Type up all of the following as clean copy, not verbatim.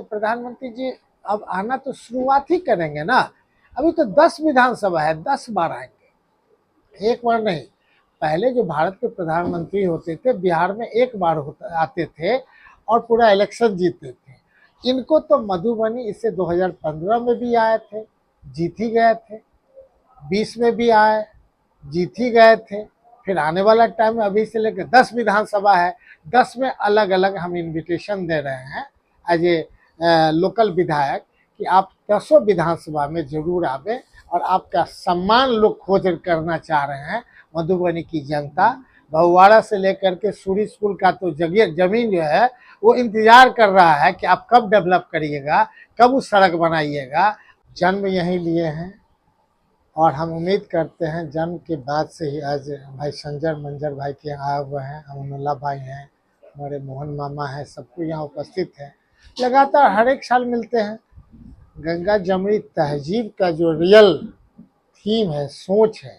प्रधानमंत्री जी अब आना तो शुरुआत ही करेंगे ना। अभी तो 10 विधानसभा है, 10 बार आएंगे, एक बार नहीं। पहले जो भारत के प्रधानमंत्री होते थे बिहार में एक बार आते थे और पूरा इलेक्शन जीतते थे। इनको तो मधुबनी इससे 2015 में भी आए थे, जीत ही गए थे, 20 में भी आए, जीत ही गए थे। फिर आने वाला टाइम में अभी से लेकर 10 विधानसभा है, 10 में अलग अलग हम इनविटेशन दे रहे हैं एज ए लोकल विधायक कि आप 10 विधानसभा में जरूर आवे और आपका सम्मान लोग खोज करना चाह रहे हैं। मधुबनी की जनता बहुवाड़ा से लेकर के सूरी स्कूल का तो जगह जमीन जो है वो इंतजार कर रहा है कि आप कब डेवलप करिएगा, कब उस सड़क बनाइएगा। जन्म यहीं लिए हैं और हम उम्मीद करते हैं जन्म के बाद से ही आज भाई संजय मंजर भाई के यहाँ आए हुए हैं, अमनुल्लाह भाई हैं, हमारे मोहन मामा हैं, सबको यहाँ उपस्थित है। लगातार हर एक साल मिलते हैं। गंगा जमुनी तहजीब का जो रियल थीम है, सोच है,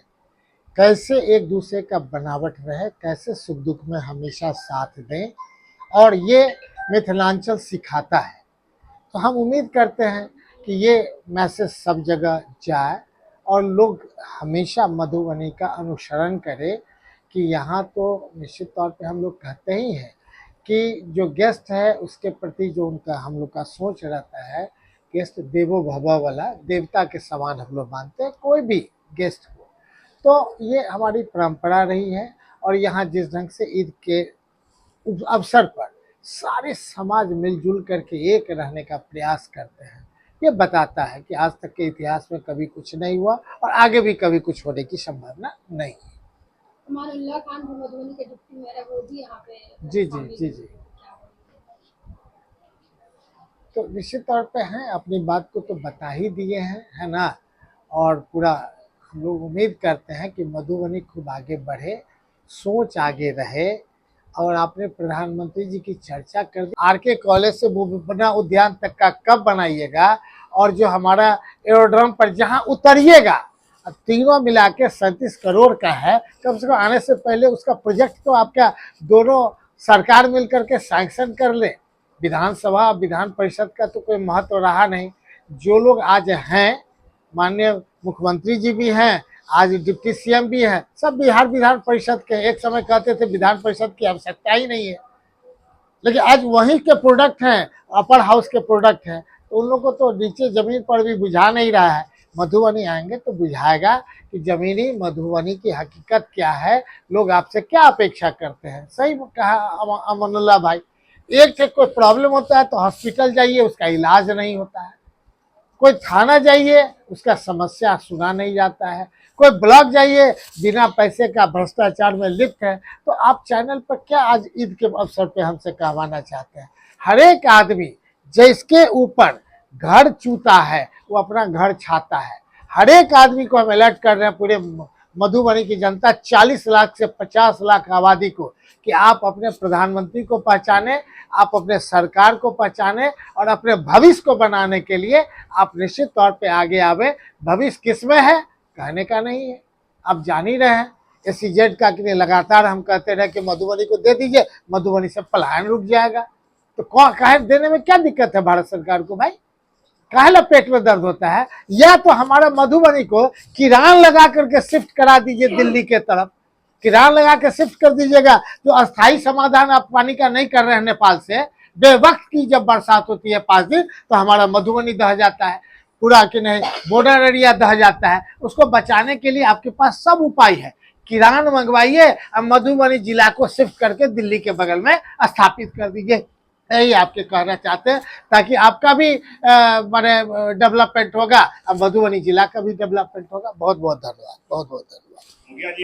कैसे एक दूसरे का बनावट रहे, कैसे सुख दुख में हमेशा साथ दें, और ये मिथिलांचल सिखाता है। तो हम उम्मीद करते हैं कि ये मैसेज सब जगह जाए और लोग हमेशा मधुबनी का अनुसरण करें कि यहाँ तो निश्चित तौर पे हम लोग कहते ही हैं कि जो गेस्ट है उसके प्रति जो उनका हम लोग का सोच रहता है, गेस्ट देवो भव वाला, देवता के समान हम लोग मानते हैं कोई भी गेस्ट हो। तो ये हमारी परंपरा रही है और यहाँ जिस ढंग से ईद के अवसर पर सारे समाज मिलजुल करके एक रहने का प्रयास करते हैं, ये बताता है कि आज तक के इतिहास में कभी कुछ नहीं हुआ और आगे भी कभी कुछ होने की संभावना नहीं है। अमानुल्लाह खान भी मधुबनी के डिप्टी मेयर है, वो भी यहाँ पे जी जी जी जी। तो निश्चित तौर पे हैं, अपनी बात को तो बता ही दिए हैं, है ना। और पूरा हम लोग उम्मीद करते हैं कि मधुबनी खूब आगे बढ़े, सोच आगे रहे। और आपने प्रधानमंत्री जी की चर्चा कर दी, आरके कॉलेज से बुबना उद्यान तक का कब बनाइएगा, और जो हमारा एरोड्रम पर जहां उतरिएगा तीनों मिला के 37 करोड़ का है, कम से कम आने से पहले उसका प्रोजेक्ट तो आपका दोनों सरकार मिलकर के सैंक्शन कर ले। विधानसभा विधान परिषद का तो कोई महत्व रहा नहीं। जो लोग आज हैं, माननीय मुख्यमंत्री जी भी हैं, आज डिप्टी सीएम भी है, सब बिहार विधान परिषद के। एक समय कहते थे विधान परिषद की आवश्यकता ही नहीं है, लेकिन आज वहीं के प्रोडक्ट हैं, अपर हाउस के प्रोडक्ट हैं। तो उन लोगों को तो नीचे जमीन पर भी बुझा नहीं रहा है। मधुबनी आएंगे तो बुझाएगा कि जमीनी मधुबनी की हकीकत क्या है, लोग आपसे क्या अपेक्षा करते हैं। सही कहा अमनुल्लाह भाई, एक से कोई प्रॉब्लम होता है तो हॉस्पिटल जाइए, उसका इलाज नहीं होता है। कोई थाना जाइए, उसका समस्या सुना नहीं जाता है। कोई ब्लॉक जाइए, बिना पैसे का भ्रष्टाचार में लिप्त है। तो आप चैनल पर क्या आज ईद के अवसर पे हमसे कहवाना चाहते हैं? हर एक आदमी जिसके ऊपर घर चूता है वो अपना घर छाता है। हर एक आदमी को हम अलर्ट कर रहे हैं, पूरे मधुबनी की जनता 40 लाख से 50 लाख आबादी को, कि आप अपने प्रधानमंत्री को पहचाने, आप अपने सरकार को पहचाने और अपने भविष्य को बनाने के लिए आप निश्चित तौर पे आगे आवे। भविष्य किसमें है कहने का नहीं है, आप जान ही रहे हैं। SEZ का कि लगातार हम कहते रहे कि मधुबनी को दे दीजिए, मधुबनी से पलायन रुक जाएगा। तो काहे देने में क्या दिक्कत है भारत सरकार को भाई? काहे पेट में दर्द होता है? या तो हमारा मधुबनी को किरान लगा करके शिफ्ट करा दीजिए दिल्ली के तरफ, किरान लगा के शिफ्ट कर दीजिएगा। जो अस्थायी समाधान आप पानी का नहीं कर रहे हैं नेपाल से, बेवक्त की जब बरसात होती है 5 दिन तो हमारा मधुबनी दह जाता है, पूरा कि नहीं बॉर्डर एरिया दह जाता है। उसको बचाने के लिए आपके पास सब उपाय है, किरान मंगवाइए, अब मधुबनी जिला को शिफ्ट करके दिल्ली के बगल में स्थापित कर दीजिए। यही आपके कहना चाहते हैं, ताकि आपका भी माने डेवलपमेंट होगा, अब मधुबनी जिला का भी डेवलपमेंट होगा। बहुत बहुत धन्यवाद, बहुत बहुत धन्यवाद।